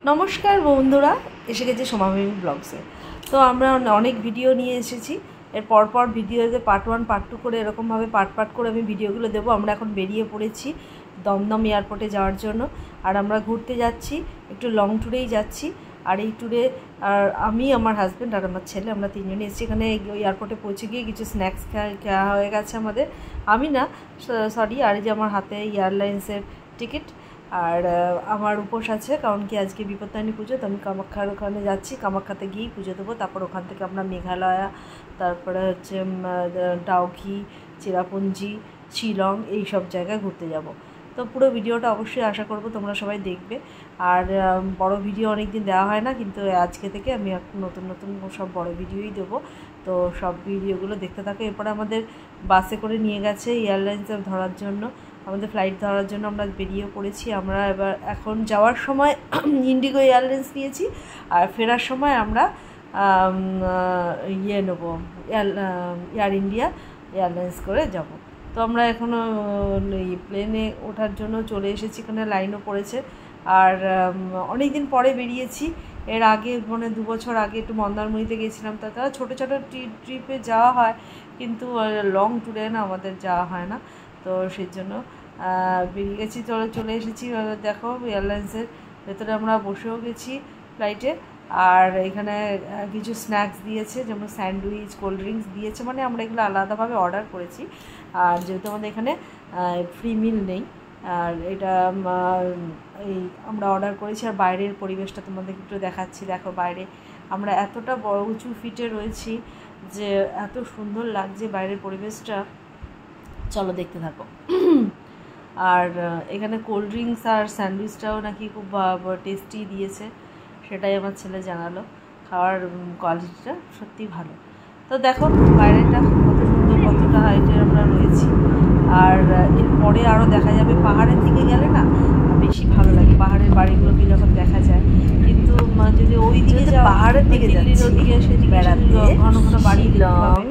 नमस्कार बंधुरा एसे गेছে সোমামিনী ব্লগসে। তো আমরা অনেক ভিডিও নিয়ে এসেছি, এর পরপর ভিডিওতে পার্ট 1 পার্ট 2 করে এরকমভাবে পার্ট করে আমি ভিডিওগুলো দেবো। আমরা এখন বেরিয়ে পড়েছি দমদম এয়ারপোর্টে যাওয়ার জন্য। আর আমরা ঘুরতে যাচ্ছি, একটু লং ট্যুরেই যাচ্ছি। আর এই ট্যুরে আমি, আমার হাজব্যান্ড আর আমার ছেলে, আমরা তিনজনে এসেছি। এখানে এয়ারপোর্টে পৌঁছে গিয়ে কিছু স্ন্যাক্স খাওয়া হয়ে গেছে আমাদের। আমি না, সরি, আর এই যে আমার হাতে এয়ারলাইন্সের টিকিট। আর আমার উপোস আছে, কারণ কি আজকে বিপত্তারিণী পুজো। তো আমি কামাখ্যার ওখানে যাচ্ছি, কামাখ্যাতে গিয়েই পুজো দেবো। তারপর ওখান থেকে আমরা মেঘালয়া, তারপরে হচ্ছে ডাউকি, চেরাপুঞ্জি, শিলং, এই সব জায়গায় ঘুরতে যাব। তো পুরো ভিডিওটা অবশ্যই আশা করব তোমরা সবাই দেখবে। আর বড় ভিডিও অনেক দিন দেওয়া হয় না, কিন্তু আজকে থেকে আমি নতুন নতুন সব বড় ভিডিওই দেবো। তো সব ভিডিওগুলো দেখতে থাকো। এরপরে আমাদের বাসে করে নিয়ে গেছে এয়ারলাইন্সে ধরার জন্য, আমাদের ফ্লাইট ধরার জন্য আমরা বেরিয়ে পড়েছি। আমরা এবার এখন যাওয়ার সময় ইন্ডিগো এয়ারলাইন্স নিয়েছি, আর ফেরার সময় আমরা নেব, এয়ার ইন্ডিয়া এয়ারলাইন্স করে যাব। তো আমরা এখনও এই প্লেনে ওঠার জন্য চলে এসেছি, এখানে লাইনও পড়েছে। আর অনেক দিন পরে বেরিয়েছি। এর আগে মানে 2 বছর আগে একটু মন্দারমণিতে গেছিলাম। তাছাড়া ছোটো ছোটো ট্রিপে যাওয়া হয়, কিন্তু লং ট্যুরে না আমাদের যাওয়া হয় না। তো সেই জন্য বেরিয়ে গেছি, চলে এসেছি। দেখো এয়ারলাইন্সের ভেতরে আমরা বসেও গেছি ফ্লাইটে। আর এখানে কিছু স্ন্যাক্স দিয়েছে, যেমন স্যান্ডউইচ, কোল্ড ড্রিঙ্কস দিয়েছে। মানে আমরা এগুলো আলাদাভাবে অর্ডার করেছি, আর যেহেতু আমাদের এখানে ফ্রি মিল নেই। আর এটা এই আমরা অর্ডার করেছি। আর বাইরের পরিবেশটা তোমাদের একটু দেখাচ্ছি। দেখো বাইরে আমরা এতটা বড় উঁচু ফিটে রয়েছি যে এত সুন্দর লাগছে বাইরের পরিবেশটা। চলো দেখতে থাকো। আর এখানে কোল্ড ড্রিঙ্কস আর স্যান্ডউইচটাও নাকি খুব টেস্টি দিয়েছে, সেটাই আমার ছেলে জানালো। খাওয়ার কোয়ালিটিটা সত্যি ভালো। তো দেখো বাইরেটা কত সুন্দর, কতটা হাইটে আমরা রয়েছি। আর এরপরে আরও দেখা যাবে, পাহাড়ের দিকে গেলে না বেশি ভালো লাগে, পাহাড়ের বাড়িগুলোকে যখন দেখা যায়। কিন্তু যদি ওই দিকে পাহাড়ের দিকে সেদিকে ঘন ঘন বাড়ি পাবে,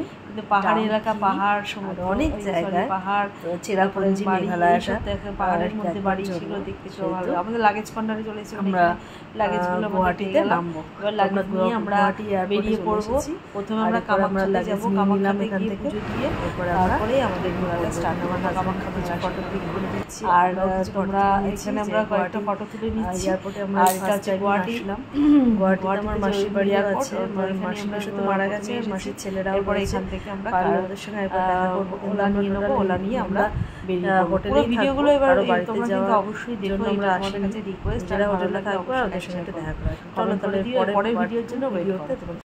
পাহাড়ি এলাকা, পাহাড়, সমুদ্র, অনেক জায়গায় পাহাড়, চেরাপুঞ্জি, মেঘালয়, পাহাড়ের মধ্যে বাড়ি, সেগুলো দেখতে খুব ভালো। আমাদের লাগেজ কর্নারে চলে এসেছি, আমরা লাগেজগুলো গুয়াহাটিতে নামবো। এবার লাগেজ নিয়ে আমরা বেরিয়ে পড়বো। প্রথমে আমরা কামাখ্যাতে যাবো, কামাখ্যাতে গিয়ে পুজো দিয়ে তারপরেই আমাদের ঘোরাটা স্টার্ট হবে। আমরা কামাখ্যা কিছু ফটো ক্লিক করে দিচ্ছি। আর তোমরা এখানে আমরা কয়েকটা ফটো তুলে নিচ্ছি। এয়ারপোর্টে আমরা গুয়াহাটি এলাম। গুয়াহাটিতে আমার মাসির বাড়ি আছে, আমার মাসির সাথে মারা গেছে, মাসির ছেলেরাও। পরে এখান থেকে আমরা ওদের সঙ্গে ওলা নিয়ে নেবো, ওলা নিয়ে আমরা হোটেলে ভিডিওগুলো এবার তোমরা কিন্তু অবশ্যই দেখো। আমরা আমাদের কাছে রিকোয়েস্ট, যারা হোটেলে থাকবো ওদের সঙ্গে দেখা করা। তাহলে পরের ভিডিওর জন্য ওয়েট করতে।